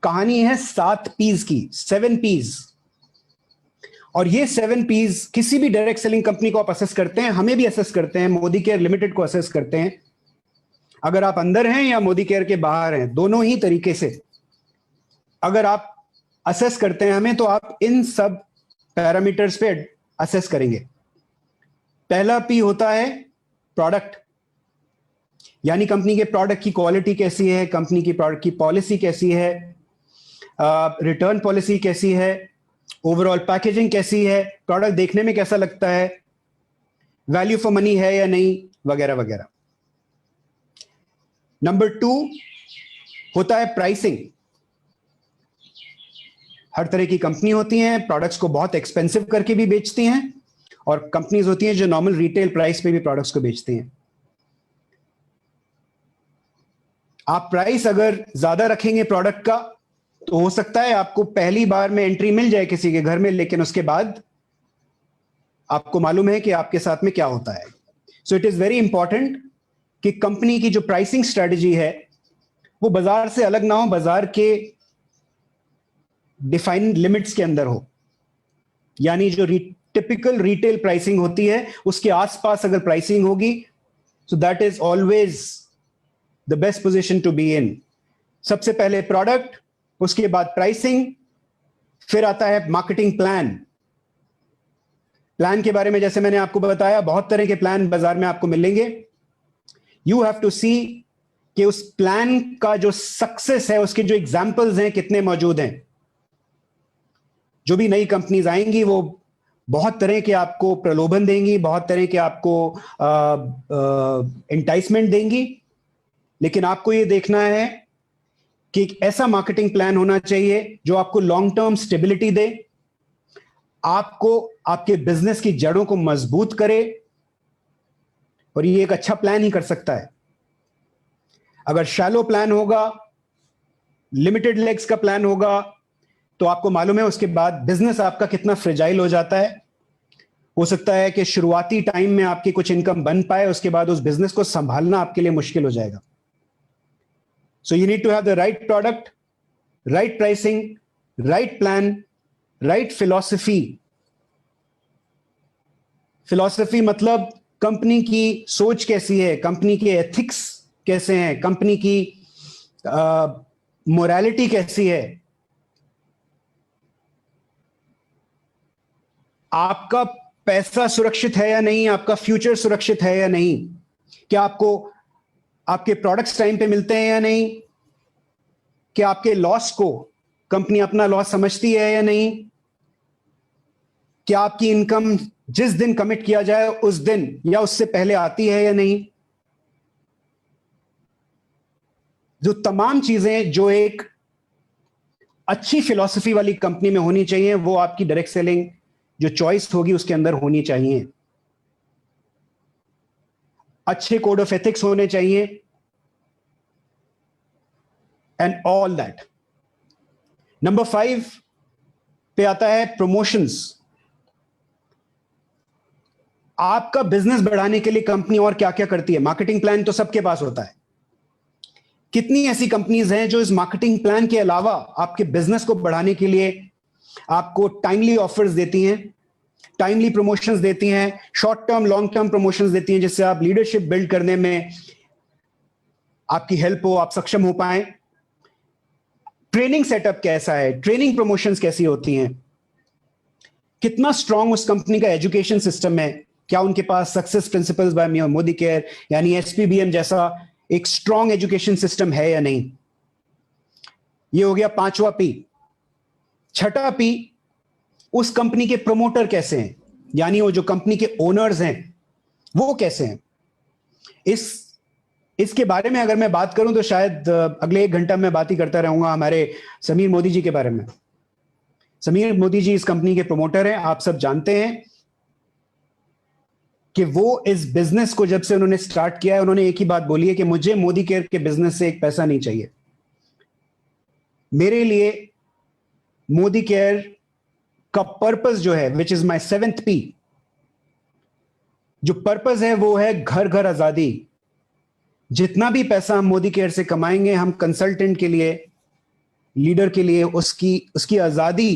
कहानी है 7 पीज की, 7 पीज। और ये 7 पीज किसी भी डायरेक्ट सेलिंग कंपनी को आप असेस करते हैं, हमें भी असेस करते हैं, मोदी केयर लिमिटेड को असेस करते हैं। अगर आप अंदर हैं या मोदी केयर के बाहर हैं, दोनों ही तरीके से अगर आप असेस करते हैं हमें, तो आप इन सब पैरामीटर्स पे असेस करेंगे। पहला पी होता है प्रोडक्ट, यानी कंपनी के प्रोडक्ट की क्वालिटी कैसी है, कंपनी की प्रोडक्ट की पॉलिसी कैसी है, रिटर्न पॉलिसी कैसी है, ओवरऑल पैकेजिंग कैसी है, प्रोडक्ट देखने में कैसा लगता है, वैल्यू फॉर मनी है या नहीं, वगैरह वगैरह। नंबर 2 होता है प्राइसिंग। हर तरह की कंपनी होती हैं, प्रोडक्ट्स को बहुत एक्सपेंसिव करके भी बेचती हैं, और कंपनीज होती हैं जो नॉर्मल रिटेल प्राइस पे भी प्रोडक्ट्स को बेचती हैं। आप प्राइस अगर ज्यादा रखेंगे प्रोडक्ट का, तो हो सकता है आपको पहली बार में एंट्री मिल जाए किसी के घर में, लेकिन उसके बाद आपको मालूम है कि आपके साथ में क्या होता है। So it is very important कि कंपनी की जो प्राइसिंग स्ट्रेटजी है वो बाजार से अलग ना हो, बाजार के डिफाइंड लिमिट्स के अंदर हो। यानी जो टिपिकल रिटेल प्राइसिंग होती है उसके आसपास अगर प्राइसिंग होगी, so that is always the best position to be in. सबसे पहले प्रोडक्ट, उसके बाद प्राइसिंग, फिर आता है मार्केटिंग प्लान। प्लान के बारे में जैसे मैंने आपको बताया, बहुत तरह के प्लान बाजार में आपको मिलेंगे। यू हैव टू सी कि उस प्लान का जो सक्सेस है, उसके जो एग्जांपल्स हैं कितने मौजूद हैं। जो भी नई कंपनीज आएंगी वो बहुत तरह के आपको प्रलोभन देंगी, बहुत तरह के आपको इंटाइसमेंट देंगी, लेकिन आपको ये देखना है कि एक ऐसा मार्केटिंग प्लान होना चाहिए जो आपको लॉन्ग टर्म स्टेबिलिटी दे, आपको आपके बिजनेस की जड़ों को मजबूत करे, और ये एक अच्छा प्लान ही कर सकता है। अगर शैलो प्लान होगा, लिमिटेड लेग्स का प्लान होगा, तो आपको मालूम है उसके बाद बिजनेस आपका कितना फ्रेजाइल हो जाता है। हो सकता है कि शुरुआती टाइम में आपकी कुछ इनकम बन पाए, उसके बाद उस बिजनेस को संभालना आपके लिए मुश्किल हो जाएगा। So you need to have the right product, right pricing, right plan, right philosophy. Philosophy मतलब कंपनी की सोच कैसी है, कंपनी के एथिक्स कैसे हैं, कंपनी की मोरालिटी कैसी है, आपका पैसा सुरक्षित है या नहीं, आपका फ्यूचर सुरक्षित है या नहीं, क्या आपको आपके प्रोडक्ट्स टाइम पे मिलते हैं या नहीं, क्या आपके लॉस को कंपनी अपना लॉस समझती है या नहीं, क्या आपकी इनकम जिस दिन कमिट किया जाए उस दिन या उससे पहले आती है या नहीं। जो तमाम चीजें जो एक अच्छी फिलॉसफी वाली कंपनी में होनी चाहिए, वो आपकी डायरेक्ट सेलिंग जो चॉइस होगी उसके अंदर होनी चाहिए। अच्छे कोड ऑफ एथिक्स होने चाहिए, एंड ऑल दैट। नंबर 5 पे आता है प्रमोशंस। आपका बिजनेस बढ़ाने के लिए कंपनी और क्या क्या करती है? मार्केटिंग प्लान तो सबके पास होता है। कितनी ऐसी कंपनीज हैं जो इस मार्केटिंग प्लान के अलावा आपके बिजनेस को बढ़ाने के लिए आपको टाइमली ऑफर्स देती हैं, टाइमली प्रमोशंस देती हैं, short term long term promotions देती हैं, जिससे आप लीडरशिप बिल्ड करने में आपकी हेल्प हो, आप सक्षम हो पाए। ट्रेनिंग सेटअप कैसा है, ट्रेनिंग प्रमोशंस कैसी होती हैं, कितना स्ट्रांग उस कंपनी का एजुकेशन सिस्टम है, क्या उनके पास success principles by Modi care यानी एसपीबीएम जैसा एक स्ट्रांग एजुकेशन सिस्टम है या नहीं। ये हो गया 5वां पी। 6ठा पी, उस कंपनी के प्रमोटर कैसे हैं, यानी वो जो कंपनी के ओनर्स हैं वो कैसे हैं। इसके बारे में अगर मैं बात करूं तो शायद अगले 1 घंटा मैं बात ही करता रहूंगा हमारे समीर मोदी जी के बारे में। समीर मोदी जी इस कंपनी के प्रमोटर हैं। आप सब जानते हैं कि वो इस बिजनेस को जब से उन्होंने स्टार्ट किया है, उन्होंने एक ही बात बोली है कि मुझे मोदी केयर के बिजनेस से एक पैसा नहीं चाहिए। मेरे लिए मोदी केयर का पर्पस जो है, which is my 7th P, जो पर्पस है वो है घर घर आजादी। जितना भी पैसा हम मोदी केयर से कमाएंगे, हम कंसल्टेंट के लिए, लीडर के लिए उसकी आजादी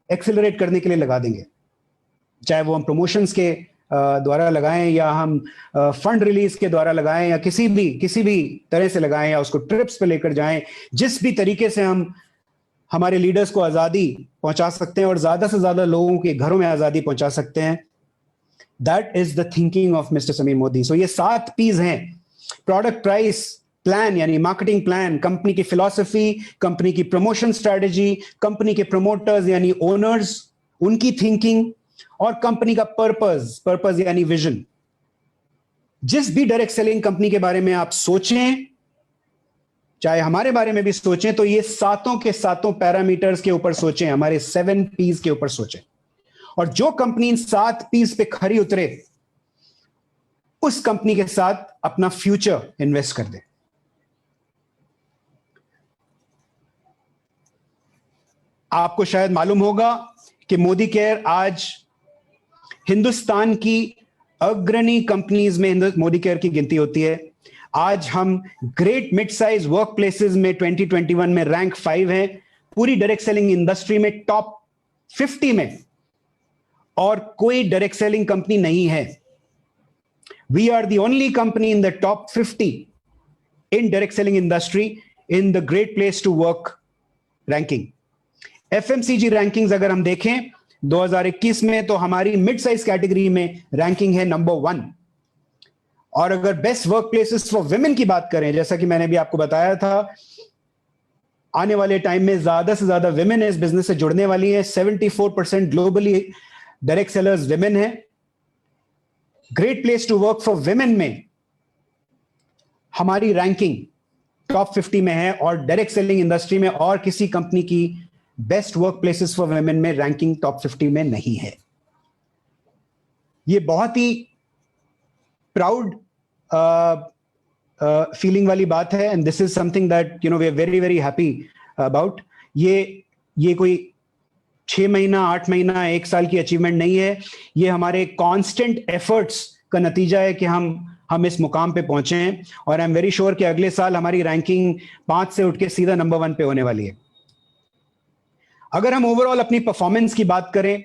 एक्सेलरेट करने के लिए लगा देंगे, चाहे वो हम प्रमोशंस के द्वारा लगाएं या हम फंड रिलीज के द्वारा लगाएं या किसी भी तरह से लगाएं या उसको ट्रिप्स पे लेकर जाएं। जिस भी तरीके से हम हमारे लीडर्स को आजादी पहुंचा सकते हैं और ज्यादा से ज्यादा लोगों के घरों में आजादी पहुंचा सकते हैं, that is the thinking of mister Samir Modi. So ये 7 पीस हैं: प्रोडक्ट, प्राइस, प्लान यानी मार्केटिंग प्लान, कंपनी की फिलॉसफी, कंपनी की प्रमोशन स्ट्रेटेजी, कंपनी के प्रमोटर्स यानी ओनर्स उनकी थिंकिंग, और कंपनी का पर्पस यानी विजन। जिस भी डायरेक्ट सेलिंग कंपनी के बारे में आप सोचें, चाहे हमारे बारे में भी सोचें, तो ये सातों के सातों पैरामीटर्स के ऊपर सोचें, हमारे 7 पीस के ऊपर सोचें। और जो कंपनी इन 7 पीस पे खरी उतरे, उस कंपनी के साथ अपना फ्यूचर इन्वेस्ट कर दे। आपको शायद मालूम होगा कि मोदी केयर आज हिंदुस्तान की अग्रणी कंपनीज में मोदी केयर की गिनती होती है। आज हम great mid size work places में 2021 में रैंक 5 है, पूरी डायरेक्ट सेलिंग इंडस्ट्री में टॉप 50 में, और कोई डायरेक्ट सेलिंग कंपनी नहीं है। We are the only company in the top 50 in direct selling industry in the great place to work ranking. FMCG rankings अगर हम देखें 2021 में, तो हमारी मिड साइज कैटेगरी में रैंकिंग है नंबर 1। और अगर best work places for women की बात करें, जैसा कि मैंने भी आपको बताया था, आने वाले टाइम में ज्यादा से ज्यादा विमेन इस बिजनेस से जुड़ने वाली है। 74% ग्लोबली डायरेक्ट सेलर्स विमेन है। Great place to work for women में हमारी रैंकिंग टॉप 50 में है, और डायरेक्ट सेलिंग इंडस्ट्री में और किसी कंपनी की best work places for women में रैंकिंग टॉप 50 में नहीं है। ये बहुत ही प्राउड फीलिंग वाली बात है, and this is something that we are very very happy about. ये कोई 6 महीना, 8 महीना, 1 साल की अचीवमेंट नहीं है। ये हमारे कांस्टेंट एफर्ट्स का नतीजा है कि हम इस मुकाम पे पहुंचे हैं, और आई एम वेरी श्योर कि अगले साल हमारी रैंकिंग 5 से उठ के सीधा नंबर 1 पे होने वाली है। अगर हम ओवरऑल अपनी परफॉर्मेंस की बात करें,